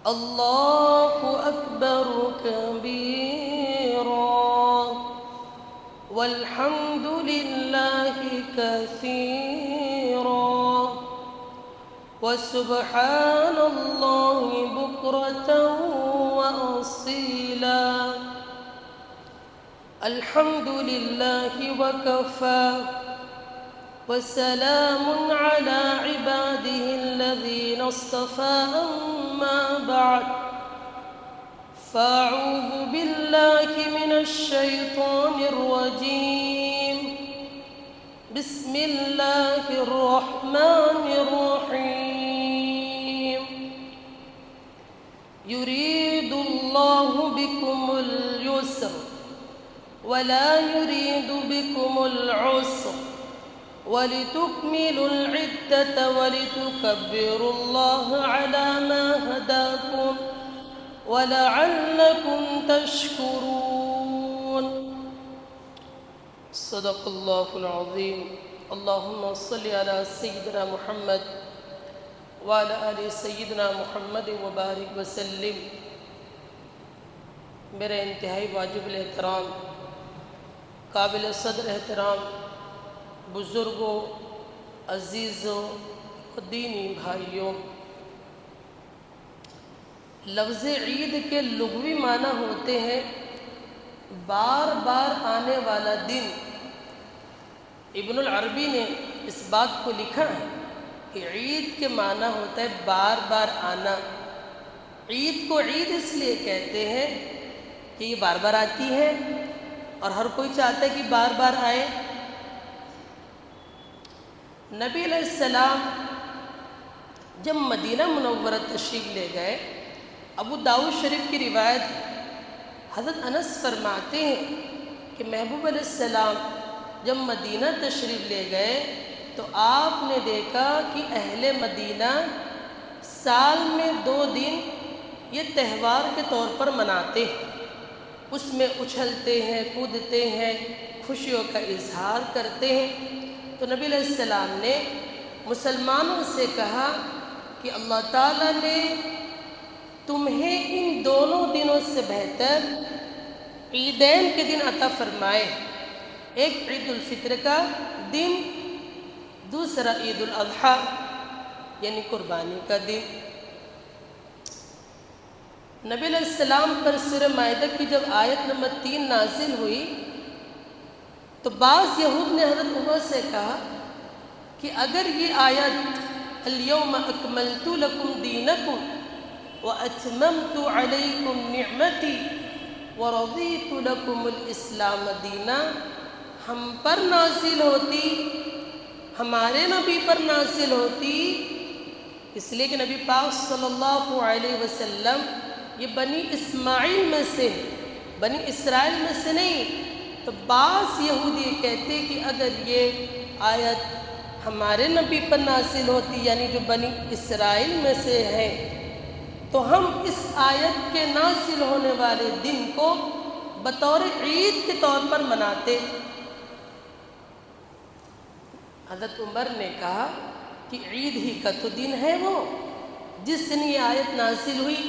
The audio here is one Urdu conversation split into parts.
الله أكبر كبيرا والحمد لله كثيرا وسبحان الله بكرة وأصيلا الحمد لله وكفى وسلام على عباده الذين اصطفى أما بعد فأعوذ بالله من الشيطان الرجيم بسم الله الرحمن الرحيم يريد الله بكم اليسر ولا يريد بكم العسر ولتكملوا العدة ولتكبروا الله على ما هداكم ولعلكم تشكرون صدق الله العظيم اللهم صل على سيدنا محمد وعلى آل سيدنا محمد وبارك وسلم میرے انتہائی واجب الاحترام قابل صدر احترام بزرگوں عزیزوں دینی بھائیوں، لفظ عید کے لغوی معنی ہوتے ہیں بار بار آنے والا دن۔ ابن العربی نے اس بات کو لکھا ہے کہ عید کے معنی ہوتا ہے بار بار آنا۔ عید کو عید اس لیے کہتے ہیں کہ یہ بار بار آتی ہے اور ہر کوئی چاہتا ہے کہ بار بار آئے۔ نبی علیہ السلام جب مدینہ منورہ تشریف لے گئے، ابو داؤد شریف کی روایت حضرت انس فرماتے ہیں کہ محبوب علیہ السلام جب مدینہ تشریف لے گئے تو آپ نے دیکھا کہ اہل مدینہ سال میں 2 دن یہ تہوار کے طور پر مناتے ہیں، اس میں اچھلتے ہیں، کودتے ہیں، خوشیوں کا اظہار کرتے ہیں۔ تو نبی علیہ السلام نے مسلمانوں سے کہا کہ اللہ تعالیٰ نے تمہیں ان دونوں دنوں سے بہتر عیدین کے دن عطا فرمائے، ایک عید الفطر کا دن، دوسرا عید الاضحیٰ یعنی قربانی کا دن۔ نبی علیہ السلام پر سورہ مائدہ کی جب آیت نمبر 3 نازل ہوئی تو بعض یہود نے حضرت عمر سے کہا کہ اگر یہ آیت الیوم اکملت لکم دینکم واتممت علیکم نعمتی ورضیت لکم الاسلام دینا ہم پر نازل ہوتی، ہمارے نبی پر نازل ہوتی، اس لیے کہ نبی پاک صلی اللہ علیہ وسلم یہ بنی اسماعیل میں سے، بنی اسرائیل میں سے نہیں۔ تو بعض یہودی کہتے کہ اگر یہ آیت ہمارے نبی پر نازل ہوتی یعنی جو بنی اسرائیل میں سے ہے تو ہم اس آیت کے نازل ہونے والے دن کو بطور عید کے طور پر مناتے۔ حضرت عمر نے کہا کہ عید ہی کا تو دن ہے وہ جس دن یہ آیت نازل ہوئی۔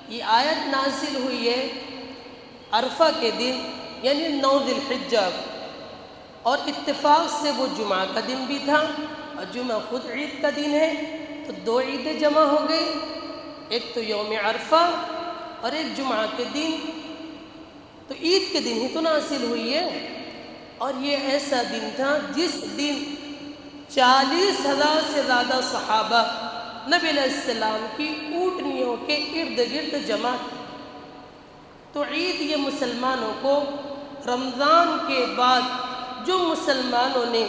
یہ آیت نازل ہوئی ہے عرفہ کے دن یعنی 9 ذی الحجہ، اور اتفاق سے وہ جمعہ کا دن بھی تھا اور جمعہ خود عید کا دن ہے، تو 2 عیدیں جمع ہو گئی، ایک تو یوم عرفہ اور ایک جمعہ کے دن، تو عید کے دن ہی تو نازل ہوئی ہے۔ اور یہ ایسا دن تھا جس دن 40,000 سے زیادہ صحابہ نبی علیہ السلام کی اونٹنیوں کے ارد گرد جمع تھے۔ تو عید یہ مسلمانوں کو رمضان کے بعد جو مسلمانوں نے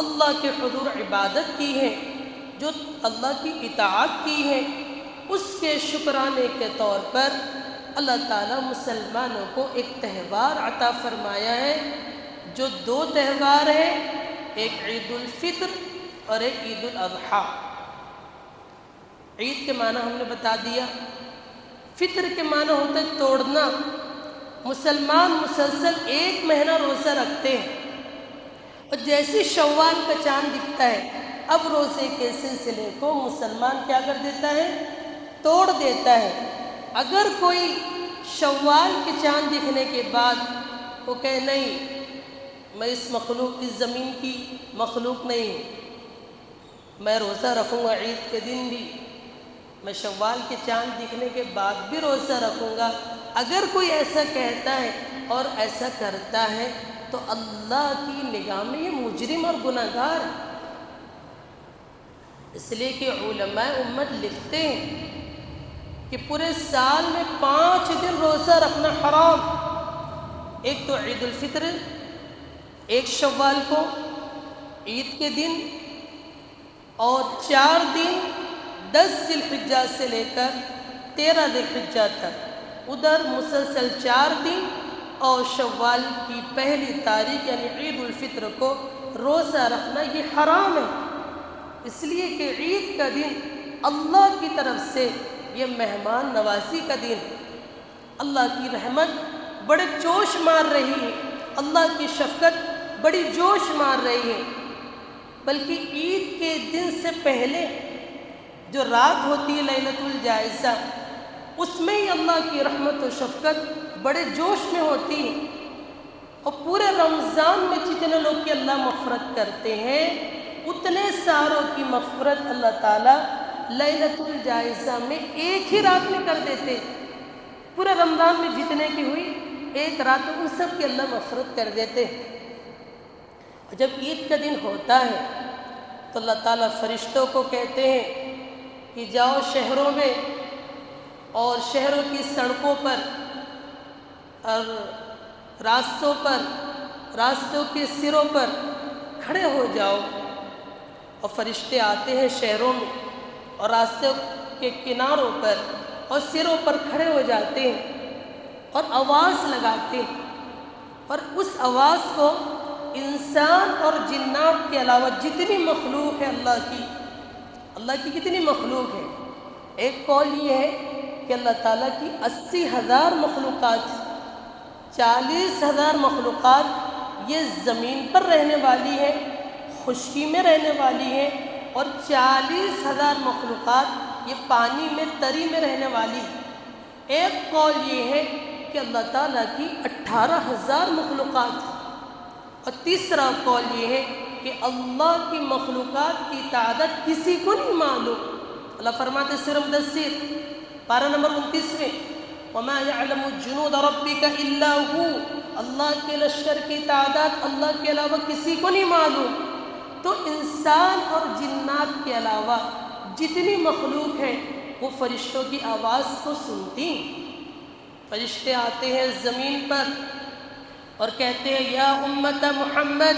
اللہ کے حضور عبادت کی ہے، جو اللہ کی اطاعت کی ہے، اس کے شکرانے کے طور پر اللہ تعالیٰ مسلمانوں کو ایک تہوار عطا فرمایا ہے، جو 2 تہوار ہیں، ایک عید الفطر اور ایک عید الاضحیٰ۔ عید کے معنی ہم نے بتا دیا، فطر کے معنی ہوتا ہے توڑنا۔ مسلمان مسلسل 1 مہینہ روزہ رکھتے ہیں اور جیسے شوال کا چاند دکھتا ہے اب روزے کے سلسلے کو مسلمان کیا کر دیتا ہے، توڑ دیتا ہے۔ اگر کوئی شوال کے چاند دکھنے کے بعد وہ کہے نہیں میں اس زمین کی مخلوق نہیں ہوں، میں روزہ رکھوں گا عید کے دن بھی، میں شوال کے چاند دکھنے کے بعد بھی روزہ رکھوں گا، اگر کوئی ایسا کہتا ہے اور ایسا کرتا ہے تو اللہ کی نگاہ میں یہ مجرم اور گناہگار ہے۔ اس لیے کہ علماء امت لکھتے ہیں کہ پورے سال میں 5 دن روزہ رکھنا حرام۔ ایک تو عید الفطر، ایک شوال کو عید کے دن، اور 4 دن 10 ذی الحجہ سے لے کر 13 ذی الحجہ تک، ادھر مسلسل 4 دن اور شوال کی پہلی تاریخ یعنی عید الفطر کو روزہ رکھنا یہ حرام ہے۔ اس لیے کہ عید کا دن اللہ کی طرف سے یہ مہمان نوازی کا دن، اللہ کی رحمت بڑے جوش مار رہی ہے، اللہ کی شفقت بڑی جوش مار رہی ہے۔ بلکہ عید کے دن سے پہلے جو رات ہوتی ہے لیلۃ الجائزہ، اس میں ہی اللہ کی رحمت و شفقت بڑے جوش میں ہوتی ہے، اور پورے رمضان میں جتنے لوگ کی اللہ مغفرت کرتے ہیں اتنے ساروں کی مغفرت اللہ تعالیٰ لیلۃ الجائزہ میں ایک ہی رات میں کر دیتے۔ پورے رمضان میں جتنے کی ہوئی ایک رات میں ان سب کی اللہ مغفرت کر دیتے۔ جب عید کا دن ہوتا ہے تو اللہ تعالیٰ فرشتوں کو کہتے ہیں کہ جاؤ شہروں میں اور شہروں کی سڑکوں پر اور راستوں پر، راستوں کے سروں پر کھڑے ہو جاؤ، اور فرشتے آتے ہیں شہروں میں اور راستوں کے کناروں پر اور سروں پر کھڑے ہو جاتے ہیں اور آواز لگاتے ہیں، اور اس آواز کو انسان اور جنات کے علاوہ جتنی مخلوق ہے اللہ کی کتنی مخلوق ہے۔ ایک قول یہ ہے کہ اللہ تعالیٰ کی 80,000 مخلوقات، 40,000 مخلوقات یہ زمین پر رہنے والی ہے، خشکی میں رہنے والی ہے، اور 40,000 مخلوقات یہ پانی میں تری میں رہنے والی ہے۔ ایک قول یہ ہے کہ اللہ تعالیٰ کی 18,000 مخلوقات، اور تیسرا قول یہ ہے کہ اللہ کی مخلوقات کی تعداد کسی کو نہیں معلوم۔ اللہ فرماتے سورہ مدثر پارہ نمبر 29 میں وَمَا يَعْلَمُ جُنُودَ رَبِّكَ إِلَّا هُوَ، اللہ کے لشکر کی تعداد اللہ کے علاوہ کسی کو نہیں معلوم۔ تو انسان اور جنات کے علاوہ جتنی مخلوق ہے وہ فرشتوں کی آواز کو سنتی ہیں۔ فرشتے آتے ہیں زمین پر اور کہتے ہیں یا امت محمد،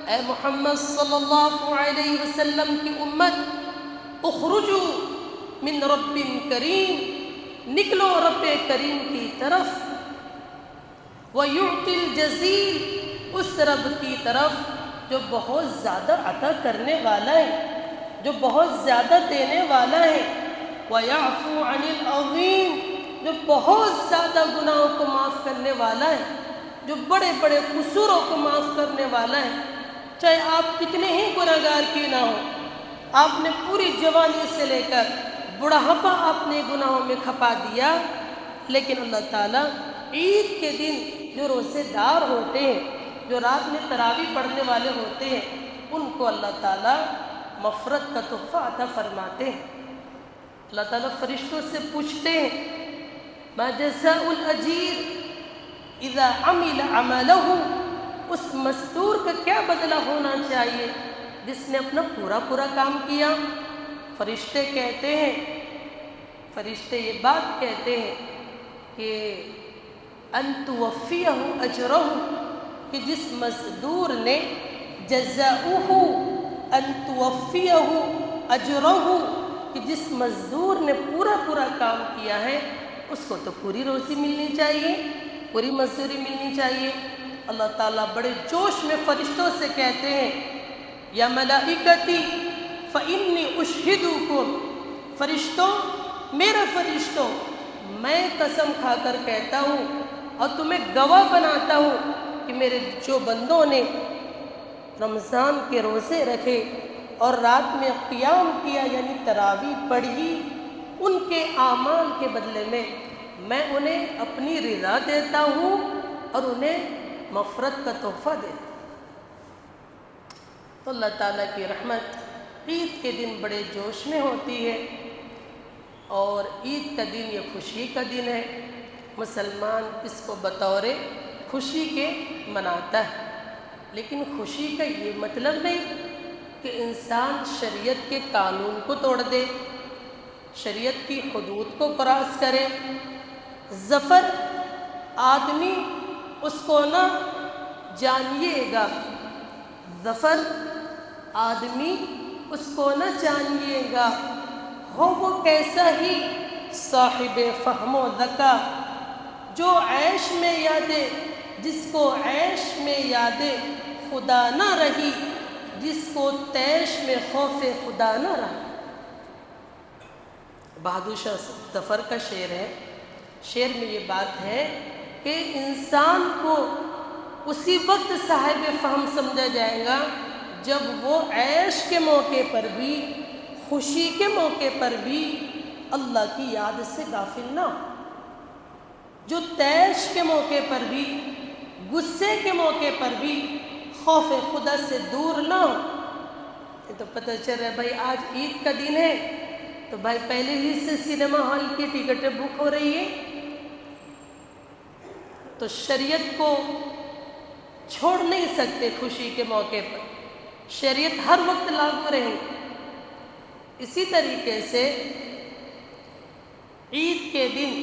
اے محمد صلی اللہ علیہ وسلم کی امت، اخرجوا من رب کریم، نکلو رب کریم کی طرف، وَيُعْطِ الْجَزِيلِ، اس رب کی طرف جو بہت زیادہ عطا کرنے والا ہے، جو بہت زیادہ دینے والا ہے، وَيَعْفُو عَنِ الْعَظِيمِ، جو بہت زیادہ گناہوں کو معاف کرنے والا ہے، جو بڑے بڑے قصوروں کو معاف کرنے والا ہے۔ چاہے آپ کتنے ہی گناہگار کیوں نہ ہو، آپ نے پوری جوانی سے لے کر بڑھاپا آپ نے گناہوں میں کھپا دیا، لیکن اللہ تعالیٰ عید کے دن جو روزے دار ہوتے ہیں، جو رات میں تراویح پڑھنے والے ہوتے ہیں، ان کو اللہ تعالیٰ مغفرت کا تحفہ عطا فرماتے ہیں۔ اللہ تعالیٰ فرشتوں سے پوچھتے ہیں ما جزاء الاجیر اذا عمل عملہ، اس مزدور کا کیا بدلہ ہونا چاہیے جس نے اپنا پورا کام کیا؟ فرشتے کہتے ہیں، فرشتے یہ بات کہتے ہیں کہ ان توفیہ اجرہ، کہ جس مزدور نے جزاؤہ ان توفیہ اجرہ، کہ جس مزدور نے پورا کام کیا ہے اس کو تو پوری روزی ملنی چاہیے، پوری مزدوری ملنی چاہیے۔ اللہ تعالیٰ بڑے جوش میں فرشتوں سے کہتے ہیں یا ملائکتی فإنی اشہدکم، فرشتوں، میرے فرشتوں، میں قسم کھا کر کہتا ہوں اور تمہیں گواہ بناتا ہوں کہ میرے جو بندوں نے رمضان کے روزے رکھے اور رات میں قیام کیا یعنی تراویح پڑھی، ان کے اعمال کے بدلے میں انہیں اپنی رضا دیتا ہوں اور انہیں مغفرت کا تحفہ دیتا ہوں۔ تو اللہ تعالیٰ کی رحمت عید کے دن بڑے جوش میں ہوتی ہے، اور عید کا دن یہ خوشی کا دن ہے۔ مسلمان اس کو بطور خوشی کے مناتا ہے، لیکن خوشی کا یہ مطلب نہیں کہ انسان شریعت کے قانون کو توڑ دے، شریعت کی حدود کو کراس کرے۔ ظفر آدمی اس کو نہ جانیے گا، ظفر آدمی اس کو نہ جانیے گا، ہو وہ کیسا ہی صاحب فہم و ذکا، جو عیش میں یادے جس کو عیش میں یادے خدا نہ رہی، جس کو تیش میں خوف خدا نہ رہا۔ بہادر شاہ ظفر کا شعر ہے، شعر میں یہ بات ہے کہ انسان کو اسی وقت صاحب فہم سمجھا جائے گا جب وہ عیش کے موقع پر بھی، خوشی کے موقع پر بھی اللہ کی یاد سے غافل نہ ہو، جو تیش کے موقع پر بھی، غصے کے موقع پر بھی خوف خدا سے دور نہ ہو۔ یہ تو پتہ چل رہا ہے بھائی آج عید کا دن ہے تو بھائی پہلے ہی سے سینما ہال کی ٹکٹیں بک ہو رہی ہے، تو شریعت کو چھوڑ نہیں سکتے خوشی کے موقع پر، شریعت ہر وقت لاگو رہے۔ اسی طریقے سے عید کے دن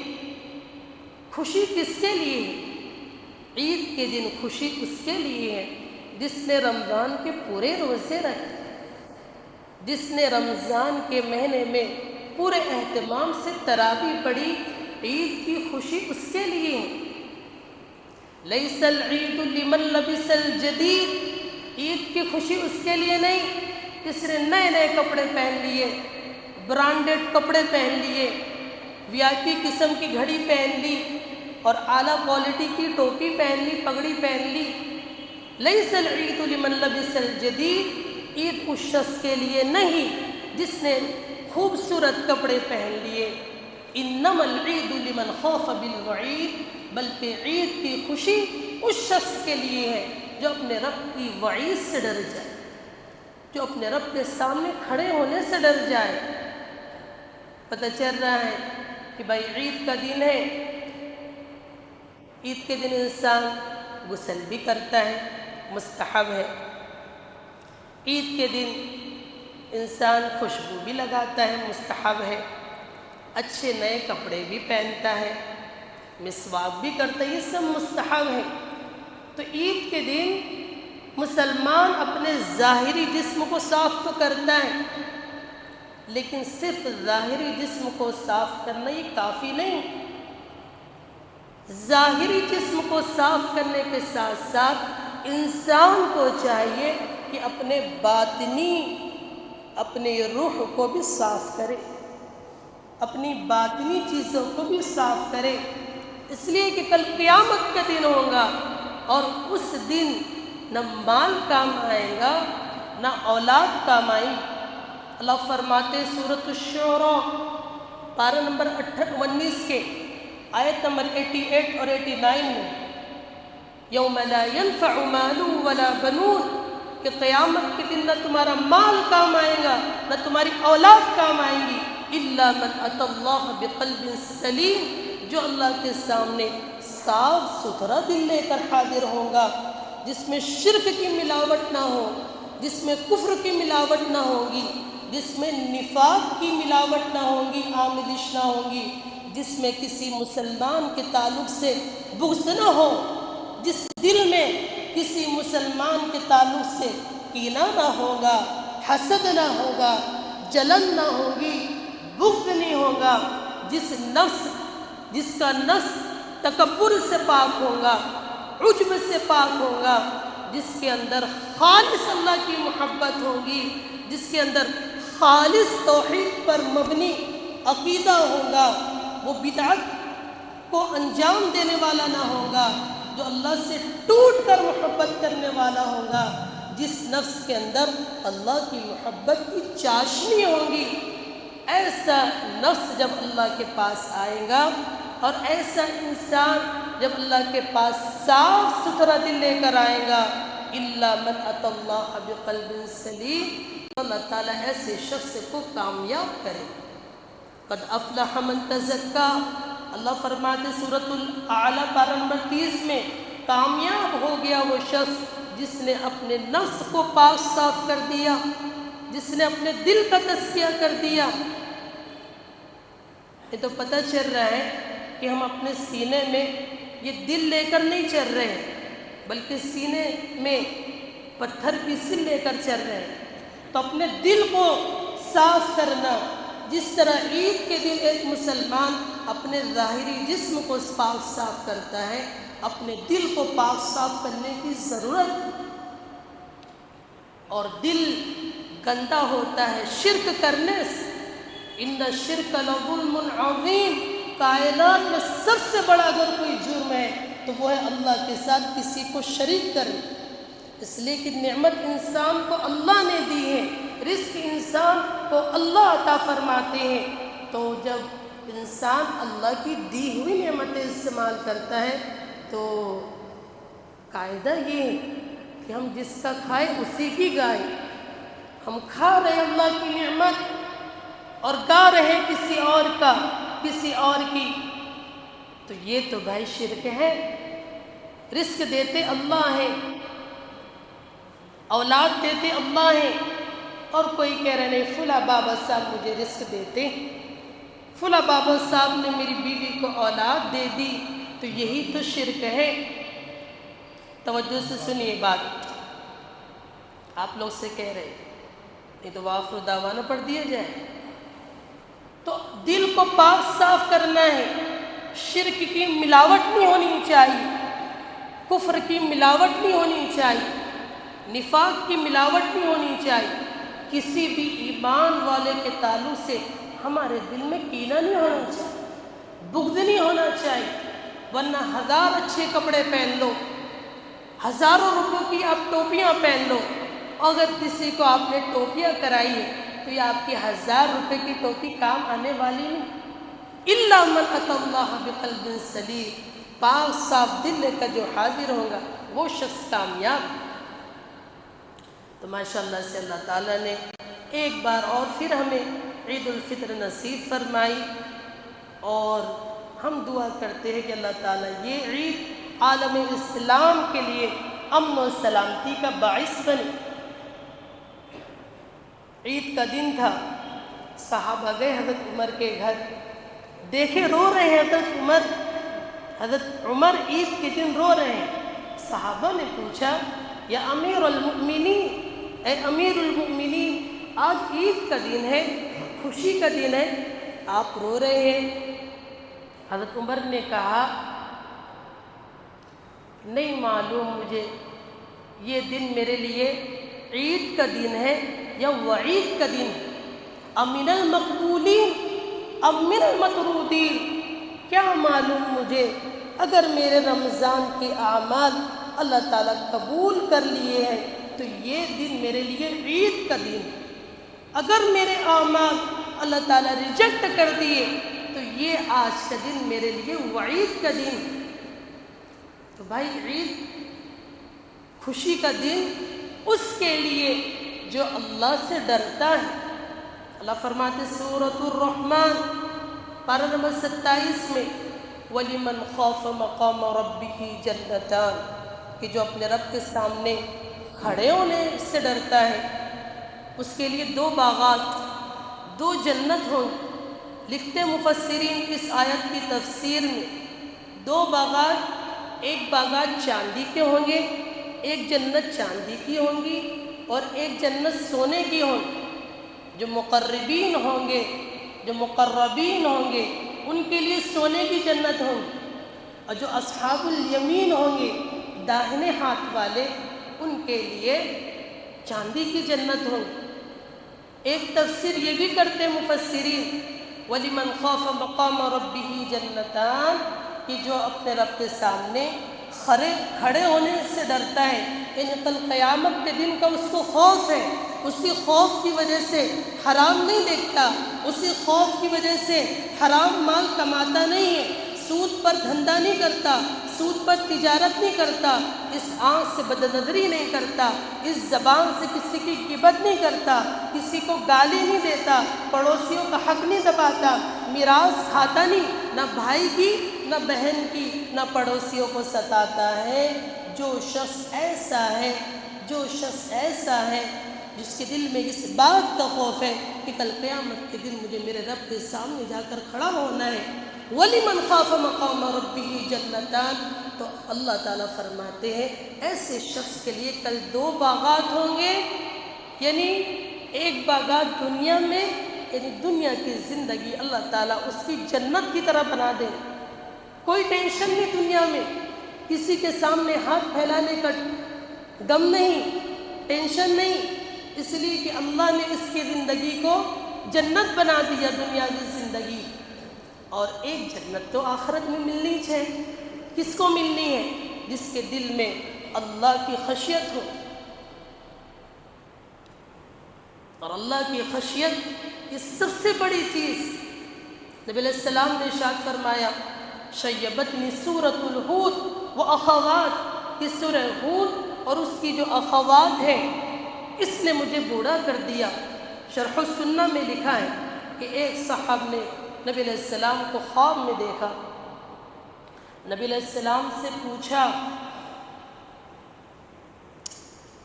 خوشی کس کے لیے ہے؟ عید کے دن خوشی اس کے لیے ہے جس نے رمضان کے پورے روزے رکھے، جس نے رمضان کے مہینے میں پورے اہتمام سے تراویح پڑھی۔ عید کی خوشی اس کے لیے ہے۔ لیس العید لمن لبس الجدید، عید کی خوشی اس کے لیے نہیں جس نے نئے نئے کپڑے پہن لیے، برانڈڈ کپڑے پہن لیے، وی آئی پی قسم کی گھڑی پہن لی اور اعلیٰ کوالٹی کی ٹوپی پہن لی، پگڑی پہن لی۔ لیس العید لمن لبس الجدید، عید اس شخص کے لیے نہیں جس نے خوبصورت کپڑے پہن لیے۔ انما العید لمن خوف بالوعید، بلکہ عید کی خوشی اس شخص کے لیے ہے جو اپنے رب کی وعید سے ڈر جائے، جو اپنے رب کے سامنے کھڑے ہونے سے ڈر جائے۔ پتہ چل رہا ہے کہ بھائی عید کا دن ہے، عید کے دن انسان غسل بھی کرتا ہے، مستحب ہے۔ عید کے دن انسان خوشبو بھی لگاتا ہے، مستحب ہے۔ اچھے نئے کپڑے بھی پہنتا ہے، مسواک بھی کرتا ہے، یہ سب مستحب ہے۔ تو عید کے دن مسلمان اپنے ظاہری جسم کو صاف تو کرتا ہے، لیکن صرف ظاہری جسم کو صاف کرنا یہ کافی نہیں۔ ظاہری جسم کو صاف کرنے کے ساتھ ساتھ انسان کو چاہیے کہ اپنے باطنی، اپنے روح کو بھی صاف کرے، اپنی باطنی چیزوں کو بھی صاف کرے، اس لیے کہ کل قیامت کا دن ہوگا اور اس دن نہ مال کام آئے گا نہ اولاد کام آئیں گی۔ اللہ فرماتے سورۃ الشعراء پارہ نمبر 19 کے آیت نمبر 88 اور 89 میں، یوم لا ينفع مال ولا بنون، کہ قیامت کے دن نہ تمہارا مال کام آئے گا نہ تمہاری اولاد کام آئیں گی، الا من اتى اللہ بقلب سلیم، جو اللہ کے سامنے صاف ستھرا دل لے کر حاضر ہوگا، جس میں شرک کی ملاوٹ نہ ہو، جس میں کفر کی ملاوٹ نہ ہوگی، جس میں نفاق کی ملاوٹ نہ ہوگی، آمیزش نہ ہوگی، جس میں کسی مسلمان کے تعلق سے بغض نہ ہو، جس دل میں کسی مسلمان کے تعلق سے کینہ نہ ہوگا، حسد نہ ہوگا، جلن نہ ہوگی، بغض نہیں ہوگا، جس کا نفس تکبر سے پاک ہوگا، عجب سے پاک ہوگا، جس کے اندر خالص اللہ کی محبت ہوگی، جس کے اندر خالص توحید پر مبنی عقیدہ ہوگا، وہ بدعت کو انجام دینے والا نہ ہوگا، جو اللہ سے ٹوٹ کر محبت کرنے والا ہوگا، جس نفس کے اندر اللہ کی محبت کی چاشنی ہوگی، ایسا نفس جب اللہ کے پاس آئے گا اور ایسا انسان جب اللہ کے پاس صاف ستھرا دل لے کر آئے گا، الا من اتى اللہ بقلب سلیم، تو اللہ تعالیٰ ایسے شخص کو کامیاب کرے۔ قد افلح من تزکا، اللہ فرماتے سورۃ الاعلیٰ پارہ نمبر 30 میں، کامیاب ہو گیا وہ شخص جس نے اپنے نفس کو پاک صاف کر دیا، جس نے اپنے دل کا تزکیہ کر دیا۔ یہ تو پتہ چل رہا ہے کہ ہم اپنے سینے میں یہ دل لے کر نہیں چل رہے ہیں، بلکہ سینے میں پتھر کی سل لے کر چل رہے ہیں۔ تو اپنے دل کو صاف کرنا، جس طرح عید کے دن ایک مسلمان اپنے ظاہری جسم کو پاک صاف کرتا ہے، اپنے دل کو پاک صاف کرنے کی ضرورت، اور دل گندا ہوتا ہے شرک کرنے سے۔ ان الشرک لظلم عظیم، کائنات میں سب سے بڑا اگر کوئی جرم ہے تو وہ ہے اللہ کے ساتھ کسی کو شریک کرنا۔ اس لیے کہ نعمت انسان کو اللہ نے دی ہے، رزق انسان کو اللہ عطا فرماتے ہیں، تو جب انسان اللہ کی دی ہوئی نعمتیں استعمال کرتا ہے تو قاعدہ یہ ہے کہ ہم جس کا کھائے اسی کی گائے۔ ہم کھا رہے اللہ کی نعمت اور گا رہے کسی اور کا، کسی اور کی، تو یہ تو بھائی شرک ہے۔ رزق دیتے اللہ ہیں، اولاد دیتے اللہ ہیں، اور کوئی کہہ رہے نہیں فلاں بابا صاحب مجھے رزق دیتے، فلاں بابا صاحب نے میری بیوی کو اولاد دے دی، تو یہی تو شرک ہے۔ توجہ سے سنیے بات، آپ لوگ سے کہہ رہے نہیں تو وآخر دعوانا پڑھ دیا جائے۔ تو دل کو پاک صاف کرنا ہے، شرک کی ملاوٹ نہیں ہونی چاہیے، کفر کی ملاوٹ نہیں ہونی چاہیے، نفاق کی ملاوٹ نہیں ہونی چاہیے، کسی بھی ایمان والے کے تعلق سے ہمارے دل میں کینہ نہیں ہونا چاہیے، بغض نہیں ہونا چاہیے، ورنہ ہزار اچھے کپڑے پہن لو، ہزاروں روپوں کی آپ ٹوپیاں پہن لو، اگر کسی کو آپ نے ٹوپیاں کرائی ہے تو یہ آپ کی 1000 روپے کی ٹوپی کام آنے والی نہیں۔ الا من اتى اللہ بقلب سلیم، پاک صاف دل لے کر جو حاضر ہوگا وہ شخص کامیاب۔ تو ماشاءاللہ سے اللہ تعالیٰ نے ایک بار اور پھر ہمیں عید الفطر نصیب فرمائی، اور ہم دعا کرتے ہیں کہ اللہ تعالیٰ یہ عید عالم اسلام کے لیے امن و سلامتی کا باعث بنے۔ عید کا دن تھا، صحابہ گئے حضرت عمر کے گھر، دیکھے رو رہے ہیں حضرت عمر عید کے دن رو رہے ہیں۔ صحابہ نے پوچھا یا امیر المؤمنین، اے امیر المؤمنین، آج عید کا دن ہے، خوشی کا دن ہے، آپ رو رہے ہیں؟ حضرت عمر نے کہا نہیں معلوم مجھے یہ دن میرے لیے عید کا دن ہے یا وعید کا دن ہے، امن المقبولین ام من المطرودین، کیا معلوم مجھے اگر میرے رمضان کے اعمال اللہ تعالیٰ قبول کر لیے ہیں تو یہ دن میرے لیے عید کا دن ہے، اگر میرے اعمال اللہ تعالیٰ ریجیکٹ کر دیے تو یہ آج کا دن میرے لیے وعید کا دن ہے۔ تو بھائی عید خوشی کا دن اس کے لیے جو اللہ سے ڈرتا ہے۔ اللہ فرماتے سورۃ الرحمن پارہ نمبر 27 میں وَلِمَنْ خَافَ مَقَامَ رَبِّهِ جَنَّتَانِ، کہ جو اپنے رب کے سامنے کھڑے ہونے سے ڈرتا ہے اس کے لیے 2 باغات، 2 جنت ہوں۔ لکھتے مفسرین اس آیت کی تفسیر میں 2 باغات، ایک باغات چاندی کے ہوں گے، ایک جنت چاندی کی ہوں گی اور ایک جنت سونے کی ہوں۔ جو مقربین ہوں گے، جو مقربین ہوں گے ان کے لیے سونے کی جنت ہوں گی، اور جو اصحاب الیمین ہوں گے داہنے ہاتھ والے ان کے لیے چاندی کی جنت ہوں گی۔ ایک تفسیر یہ بھی کرتے مفسرین وَلِمَنْ خَافَ مَقَامَ رَبِّهِ جَنَّتَانِ، کہ جو اپنے رب کے سامنے کھڑے ہونے سے ڈرتا ہے، یعنی کل قیامت کے دن کا اس کو خوف ہے، اسی خوف کی وجہ سے حرام نہیں دیکھتا، اسی خوف کی وجہ سے حرام مال کماتا نہیں ہے، سود پر دھندا نہیں کرتا، سود پر تجارت نہیں کرتا، اس آنکھ سے بد نظری نہیں کرتا، اس زبان سے کسی کی غیبت نہیں کرتا، کسی کو گالی نہیں دیتا، پڑوسیوں کا حق نہیں دباتا، میراث کھاتا نہیں، نہ بھائی کی نہ بہن کی نہ پڑوسیوں کو ستاتا ہے۔ جو شخص ایسا ہے جس کے دل میں اس بات کا خوف ہے کہ کل قیامت کے دن مجھے میرے رب کے سامنے جا کر کھڑا ہونا ہے، وَلِمَنْ خَافَ مَقَامَ رَبِّهِ جَنَّتَانِ، تو اللہ تعالیٰ فرماتے ہیں ایسے شخص کے لیے کل 2 باغات ہوں گے، یعنی ایک باغات دنیا میں، یعنی دنیا کی زندگی اللہ تعالیٰ اس کی جنت کی طرح بنا دے، کوئی ٹینشن نہیں دنیا میں، کسی کے سامنے ہاتھ پھیلانے کا غم نہیں، ٹینشن نہیں، اس لیے کہ اللہ نے اس کی زندگی کو جنت بنا دیا دنیا کی زندگی۔ اور ایک جنت تو آخرت میں ملنی چاہیے، کس کو ملنی ہے؟ جس کے دل میں اللہ کی خشیت ہو، اور اللہ کی خشیت یہ سب سے بڑی چیز۔ نبی علیہ السلام نے ارشاد فرمایا شیبتنی سورۃ الہود و اخوات، یہ سورہ ہود اور اس کی جو اخوات ہے اس نے مجھے بوڑھا کر دیا۔ شرح السنہ میں لکھا ہے کہ ایک صاحب نے نبی علیہ السلام کو خواب میں دیکھا، نبی علیہ السلام سے پوچھا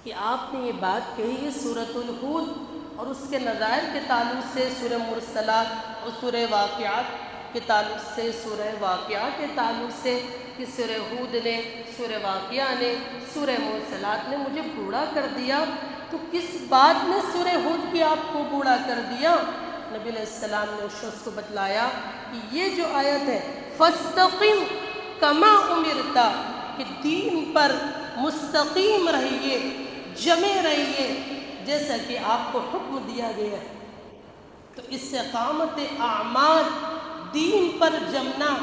کہ آپ نے یہ بات کہی ہے سورۃ الہود اور اس کے نظائر کے تعلق سے سورہ مرسلات اور سورہ واقعات کے تعلق سے، سورہ واقعہ کے تعلق سے، کہ سورہ ہود نے، سورہ واقعہ نے، سورہ مرسلات نے مجھے بوڑھا کر دیا، تو کس بات نے سورہ ہود کی آپ کو بوڑھا کر دیا؟ نبی علیہ السلام نے اس شخص کو بتلایا کہ یہ جو آیت ہے فَاسْتَقِمْ كَمَا أُمِرْتَ، کہ دین پر مستقیم رہیے، جمے رہیے جیسا کہ آپ کو حکم دیا گیا ہے۔ تو استقامت اعمال، دین پر جمنا،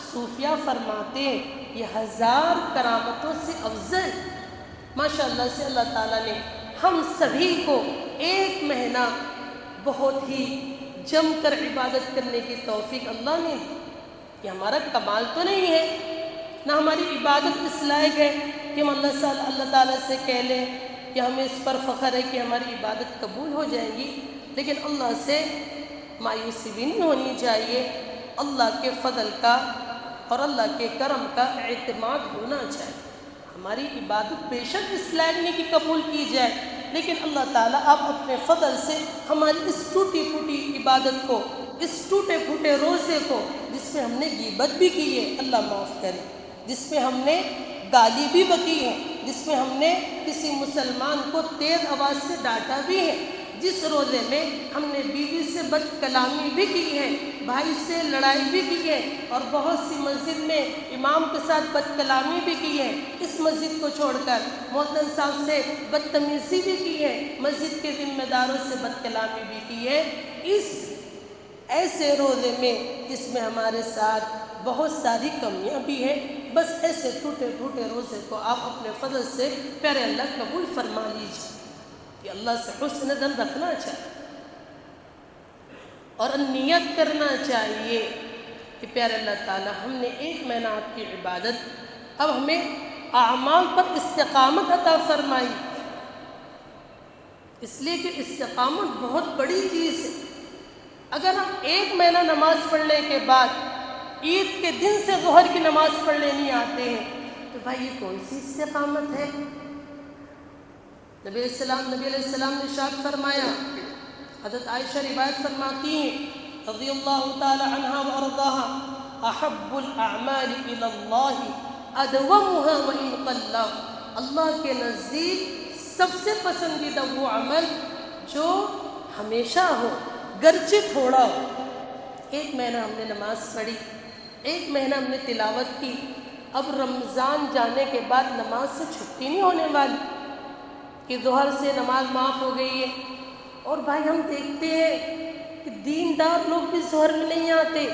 صوفیہ فرماتے ہیں یہ 1000 کرامتوں سے افضل۔ ماشاءاللہ سے اللہ تعالیٰ نے ہم سبھی کو 1 مہینہ بہت ہی جم کر عبادت کرنے کی توفیق اللہ نے دی۔ یہ ہمارا کمال تو نہیں ہے، نہ ہماری عبادت اس لائق ہے کہ ہم اللہ تعالیٰ سے کہہ لیں یا ہمیں اس پر فخر ہے کہ ہماری عبادت قبول ہو جائے گی، لیکن اللہ سے مایوسی بھی نہیں ہونی چاہیے، اللہ کے فضل کا اور اللہ کے کرم کا اعتماد ہونا چاہیے۔ ہماری عبادت بے شک اس لائق نہیں کہ قبول کی جائے، لیکن اللہ تعالیٰ آپ اپنے فضل سے ہماری اس ٹوٹی پھوٹی عبادت کو، اس ٹوٹے پھوٹے روزے کو، جس میں ہم نے غیبت بھی کی ہے، اللہ معاف کرے، جس میں ہم نے گالی بھی بکی ہے، جس میں ہم نے کسی مسلمان کو تیز آواز سے ڈانٹا بھی ہے، جس روزے میں ہم نے بیوی سے بد کلامی بھی کی ہے، بھائی سے لڑائی بھی کی ہے، اور بہت سی مسجد میں امام کے ساتھ بد کلامی بھی کی ہے، اس مسجد کو چھوڑ کر مؤذن صاحب سے بدتمیزی بھی کی ہے، مسجد کے ذمہ داروں سے بد کلامی بھی کی ہے، اس ایسے روزے میں جس میں ہمارے ساتھ بہت ساری کمیاں بھی ہیں، بس ایسے ٹوٹے پھوٹے روزے کو آپ اپنے فضل سے پیارے اللہ قبول فرما لیجیے، کہ اللہ سے حسن ظن رکھنا چاہیے اور نیت کرنا چاہیے کہ پیارے اللہ تعالیٰ ہم نے 1 مہینہ آپ کی عبادت، اب ہمیں اعمال پر استقامت عطا فرمائی، اس لیے کہ استقامت بہت بڑی چیز ہے۔ اگر ہم 1 مہینہ نماز پڑھنے کے بعد عید کے دن سے ظہر کی نماز پڑھنے نہیں آتے ہیں تو بھائی یہ کون سی استقامت ہے؟ نبی علیہ السلام نے ارشاد فرمایا، حضرت عائشہ روایت فرماتی ہیں رضی اللہ تعالی عنہا وارضاہا، احب الاعمال الی اللہ ادومها وان قل، اللہ کے نزدیک سب سے پسندیدہ وہ عمل جو ہمیشہ ہو گرچہ تھوڑا ہو۔ 1 مہینہ ہم نے نماز پڑھی، 1 مہینہ ہم نے تلاوت کی، اب رمضان جانے کے بعد نماز سے چھٹی نہیں ہونے والی کہ ظہر سے نماز معاف ہو گئی ہے۔ اور بھائی ہم دیکھتے ہیں کہ دیندار لوگ بھی ظہر میں نہیں آتے،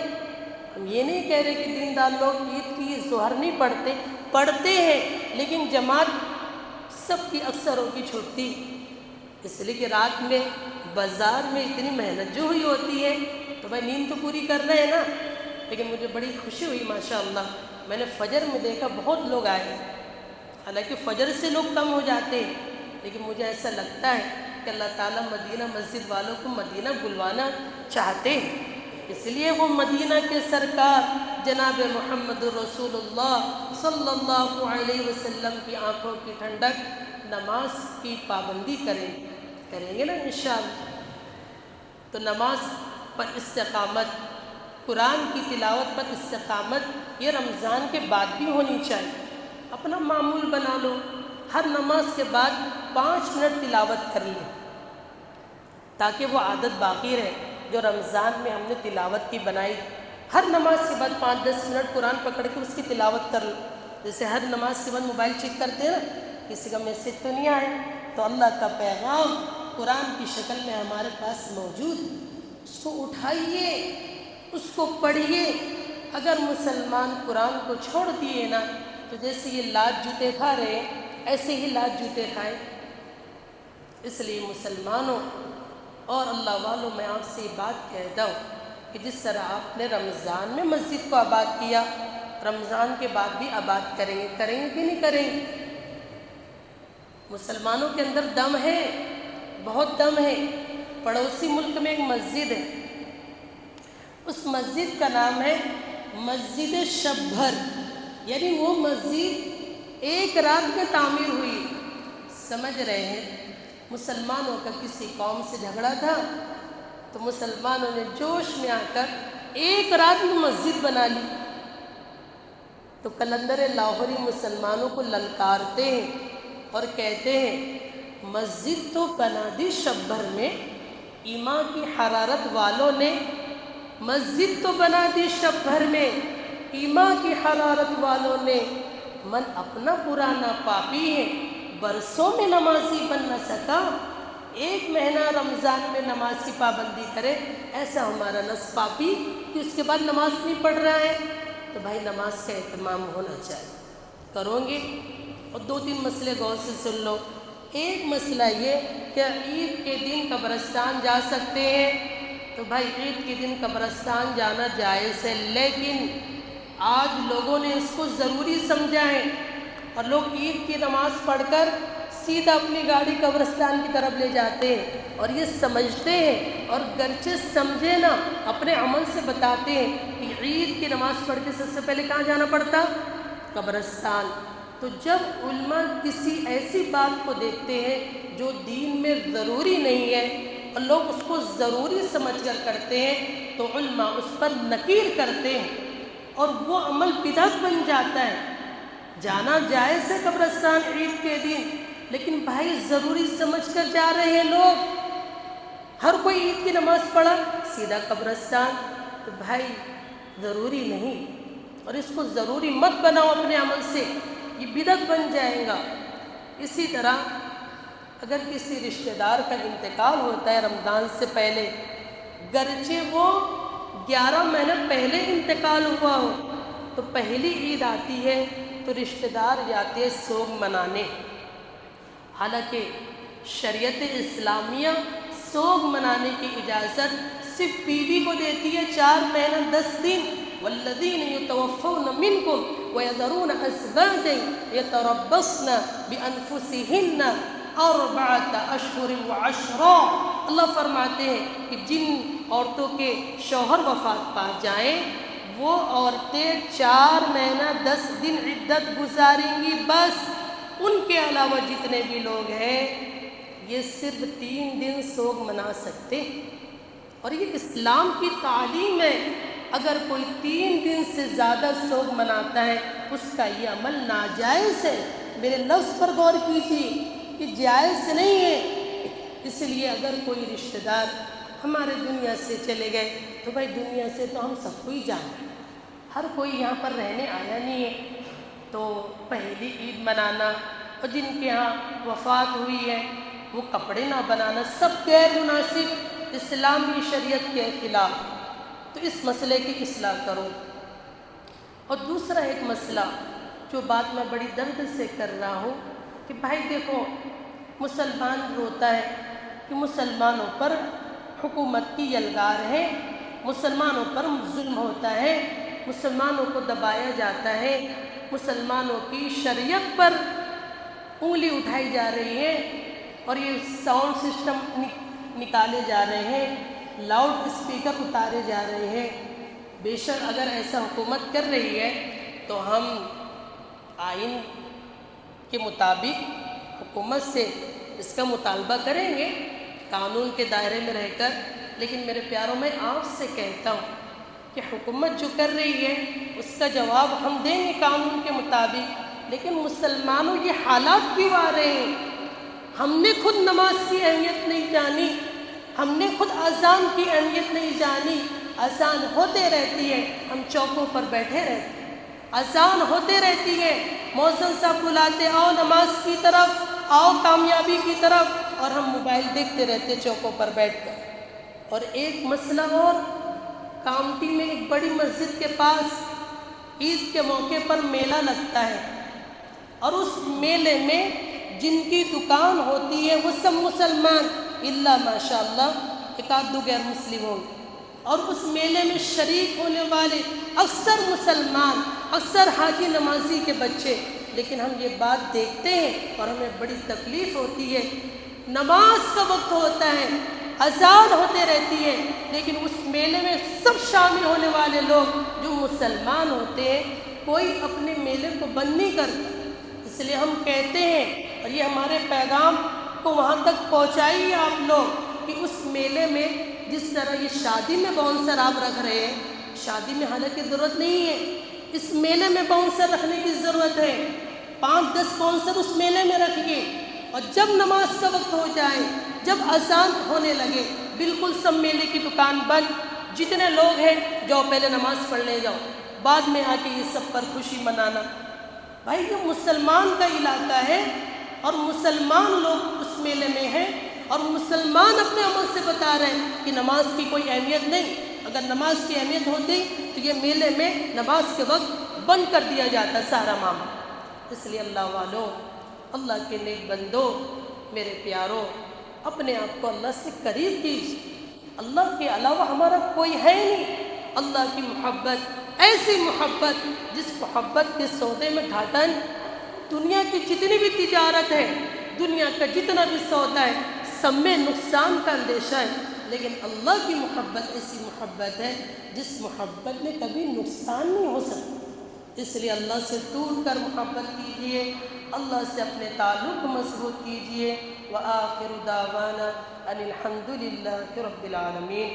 ہم یہ نہیں کہہ رہے کہ دیندار لوگ عید کی ظہر نہیں پڑھتے ہیں، لیکن جماعت سب کی اکثروں کی چھٹتی، اس لیے کہ رات میں بازار میں اتنی محنت جو ہوئی ہوتی ہے تو بھائی نیند تو پوری کر رہے ہیں نا. لیکن مجھے بڑی خوشی ہوئی ماشاءاللہ، میں نے فجر میں دیکھا بہت لوگ آئے. حالانکہ فجر سے لوگ کم ہو جاتے ہیں، لیکن مجھے ایسا لگتا ہے کہ اللہ تعالیٰ مدینہ مسجد والوں کو مدینہ بلوانا چاہتے ہیں. اس لیے وہ مدینہ کے سرکار جناب محمد رسول اللہ صلی اللہ علیہ وسلم کی آنکھوں کی ٹھنڈک نماز کی پابندی کریں گے نا انشاءاللہ. تو نماز پر استقامت، قرآن کی تلاوت پر استقامت یہ رمضان کے بعد بھی ہونی چاہیے. اپنا معمول بنا لو، ہر نماز کے بعد 5 منٹ تلاوت کر لیں تاکہ وہ عادت باقی رہے جو رمضان میں ہم نے تلاوت کی بنائی. ہر نماز کے بعد 5-10 منٹ قرآن پکڑ کے اس کی تلاوت کر لو. جیسے ہر نماز کے بعد موبائل چیک کرتے ہیں نا، کسی کا میسج تو نہیں آئے، تو اللہ کا پیغام قرآن کی شکل میں ہمارے پاس موجود، اس کو اٹھائیے، اس کو پڑھیے. اگر مسلمان قرآن کو چھوڑ دیے نا تو جیسے یہ لات جوتے کھا رہے ہیں ایسے ہی لات جوتے کھائے. اس لیے مسلمانوں اور اللہ والوں میں آپ سے یہ بات کہتا ہوں کہ جس طرح آپ نے رمضان میں مسجد کو آباد کیا، رمضان کے بعد بھی آباد کریں گے کہ نہیں کریں گے؟ مسلمانوں کے اندر دم ہے، بہت دم ہے. پڑوسی ملک میں ایک مسجد ہے، اس مسجد کا نام ہے مسجد شب بھر، یعنی وہ مسجد ایک رات میں تعمیر ہوئی. سمجھ رہے ہیں؟ مسلمانوں کا کسی قوم سے جھگڑا تھا تو مسلمانوں نے جوش میں آ کر ایک رات میں مسجد بنا لی. تو قلندر لاہوری مسلمانوں کو للکارتے ہیں اور کہتے ہیں مسجد تو بنا دی شب بھر میں، ایمان کی حرارت والوں نے مسجد تو بنا دی شب بھر میں، ایمان کی حرارت والوں نے. من اپنا پرانا پاپی ہے، برسوں میں نمازی بن نہ سکا. ایک مہینہ رمضان میں نماز کی پابندی کرے، ایسا ہمارا نس پاپی کہ اس کے بعد نماز نہیں پڑھ رہا ہے. تو بھائی نماز کا اہتمام ہونا چاہیے، کرو گے. اور 2-3 مسئلے غور سے سن لو. ایک مسئلہ یہ کہ عید کے دن قبرستان جا سکتے ہیں، تو بھائی عید کے دن قبرستان جانا جائز ہے، لیکن آج لوگوں نے اس کو ضروری سمجھا ہے اور لوگ عید کی نماز پڑھ کر سیدھا اپنی گاڑی قبرستان کی طرف لے جاتے ہیں اور یہ سمجھتے ہیں، اور گرچہ سمجھے نا اپنے عمل سے بتاتے ہیں کہ عید کی نماز پڑھ کے سب سے پہلے کہاں جانا پڑتا؟ قبرستان. تو جب علماء کسی ایسی بات کو دیکھتے ہیں جو دین میں ضروری نہیں ہے اور لوگ اس کو ضروری سمجھ کر کرتے ہیں تو علماء اس پر نکیر کرتے ہیں اور وہ عمل بدعت بن جاتا ہے. جانا جائز ہے قبرستان عید کے دن، لیکن بھائی ضروری سمجھ کر جا رہے ہیں لوگ. ہر کوئی عید کی نماز پڑھا سیدھا قبرستان، تو بھائی ضروری نہیں، اور اس کو ضروری مت بناؤ اپنے عمل سے، یہ بدعت بن جائے گا. اسی طرح اگر کسی رشتہ دار کا انتقال ہوتا ہے رمضان سے پہلے، گرچہ وہ 11 مہینہ پہلے انتقال ہوا ہو، تو پہلی عید آتی ہے تو رشتہ دار جاتے ہیں سوگ منانے. حالانکہ شریعت اسلامیہ سوگ منانے کی اجازت صرف بیوی کو دیتی ہے 4 مہینہ 10 دن. والذین یتوفون منکم ویذرون ازواجا یتربصن بانفسہن 4 اشہر وعشرا. اللہ فرماتے ہیں کہ جن عورتوں کے شوہر وفات پا جائیں وہ عورتیں 4 مہینہ 10 دن عدت گزاریں گی بس. ان کے علاوہ جتنے بھی لوگ ہیں یہ صرف 3 دن سوگ منا سکتے، اور یہ اسلام کی تعلیم ہے. اگر کوئی 3 دن سے زیادہ سوگ مناتا ہے اس کا یہ عمل ناجائز ہے. میرے لفظ پر غور کیجیے کہ جائز نہیں ہے. اس لیے اگر کوئی رشتہ دار ہمارے دنیا سے چلے گئے تو بھائی دنیا سے تو ہم سب کو ہی جانا، ہر کوئی یہاں پر رہنے آیا نہیں ہے. تو پہلی عید منانا اور جن کے ہاں وفات ہوئی ہے وہ کپڑے نہ بنانا سب غیر مناسب، اسلامی شریعت کے خلاف. تو اس مسئلے کی اصلاح کرو. اور دوسرا ایک مسئلہ جو بات میں بڑی درد سے کر رہا ہوں کہ بھائی دیکھو مسلمان روتا ہے کہ مسلمانوں پر حکومت کی یلغار ہے، مسلمانوں پر ظلم ہوتا ہے، مسلمانوں کو دبایا جاتا ہے، مسلمانوں کی شریعت پر انگلی اٹھائی جا رہی ہے، اور یہ ساؤنڈ سسٹم نکالے جا رہے ہیں، لاؤڈ اسپیکر اتارے جا رہے ہیں۔ بے شک اگر ایسا حکومت کر رہی ہے تو ہم آئین کے مطابق حکومت سے اس کا مطالبہ کریں گے قانون کے دائرے میں رہ کر، لیکن میرے پیاروں میں آپ سے کہتا ہوں کہ حکومت جو کر رہی ہے اس کا جواب ہم دیں گے قانون کے مطابق، لیکن مسلمانوں یہ حالات کیوں آ رہے ہیں؟ ہم نے خود نماز کی اہمیت نہیں جانی، ہم نے خود اذان کی اہمیت نہیں جانی، اذان ہوتے رہتی ہے، ہم چوکوں پر بیٹھے رہتے ہیں، اذان ہوتے رہتی ہے، مؤذن صاحب بلاتے آؤ نماز کی طرف، آؤ کامیابی کی طرف، اور ہم موبائل دیکھتے رہتے چوکوں پر بیٹھ کر۔ اور ایک مسئلہ اور، کامٹی میں ایک بڑی مسجد کے پاس عید کے موقع پر میلہ لگتا ہے، اور اس میلے میں جن کی دکان ہوتی ہے وہ سب مسلمان الا ماشاءاللہ ایک آدھ دو غیر مسلم ہوں گے، اور اس میلے میں شریک ہونے والے اکثر مسلمان، اکثر حاجی نمازی کے بچے، لیکن ہم یہ بات دیکھتے ہیں اور ہمیں بڑی تکلیف ہوتی ہے۔ نماز کا وقت ہوتا ہے، اذان ہوتے رہتی ہے، لیکن اس میلے میں سب شامل ہونے والے لوگ جو مسلمان ہوتے ہیں کوئی اپنے میلے کو بند نہیں کرتا۔ اس لیے ہم کہتے ہیں، اور یہ ہمارے پیغام کو وہاں تک پہنچائیے آپ لوگ، کہ اس میلے میں جس طرح یہ شادی میں باؤنسر آپ رکھ رہے ہیں، شادی میں حالانکہ ضرورت نہیں ہے، اس میلے میں باؤنسر رکھنے کی ضرورت ہے، 5-10 باؤنسر اس میلے میں رکھیے، اور جب نماز کا وقت ہو جائے، جب اذان ہونے لگے، بالکل سب میلے کی دکان بند، جتنے لوگ ہیں جاؤ پہلے نماز پڑھ لے جاؤ، بعد میں آ کے یہ سب پر خوشی منانا۔ بھائی یہ مسلمان کا علاقہ ہے، اور مسلمان لوگ اس میلے میں ہیں، اور مسلمان اپنے عمل سے بتا رہے ہیں کہ نماز کی کوئی اہمیت نہیں۔ اگر نماز کی اہمیت ہوتی تو یہ میلے میں نماز کے وقت بند کر دیا جاتا سارا معاملہ۔ اس لیے اللہ والوں، اللہ کے نیک بندو، میرے پیاروں، اپنے آپ کو اللہ سے قریب کیجیے۔ اللہ کے علاوہ ہمارا کوئی ہے نہیں۔ اللہ کی محبت، ایسی محبت جس محبت کے سودے میں گھاٹا نہیں۔ دنیا کی جتنی بھی تجارت ہے، دنیا کا جتنا بھی سودا ہے، سب میں نقصان کا اندیشہ ہے، لیکن اللہ کی محبت ایسی محبت ہے جس محبت میں کبھی نقصان نہیں ہو سکتا۔ اس لیے اللہ سے ٹوٹ کر محبت کیجیے، اللہ سے اپنے تعلق مضبوط کیجیے۔ وآخر دعوانا ان الحمد للہ رب العالمین۔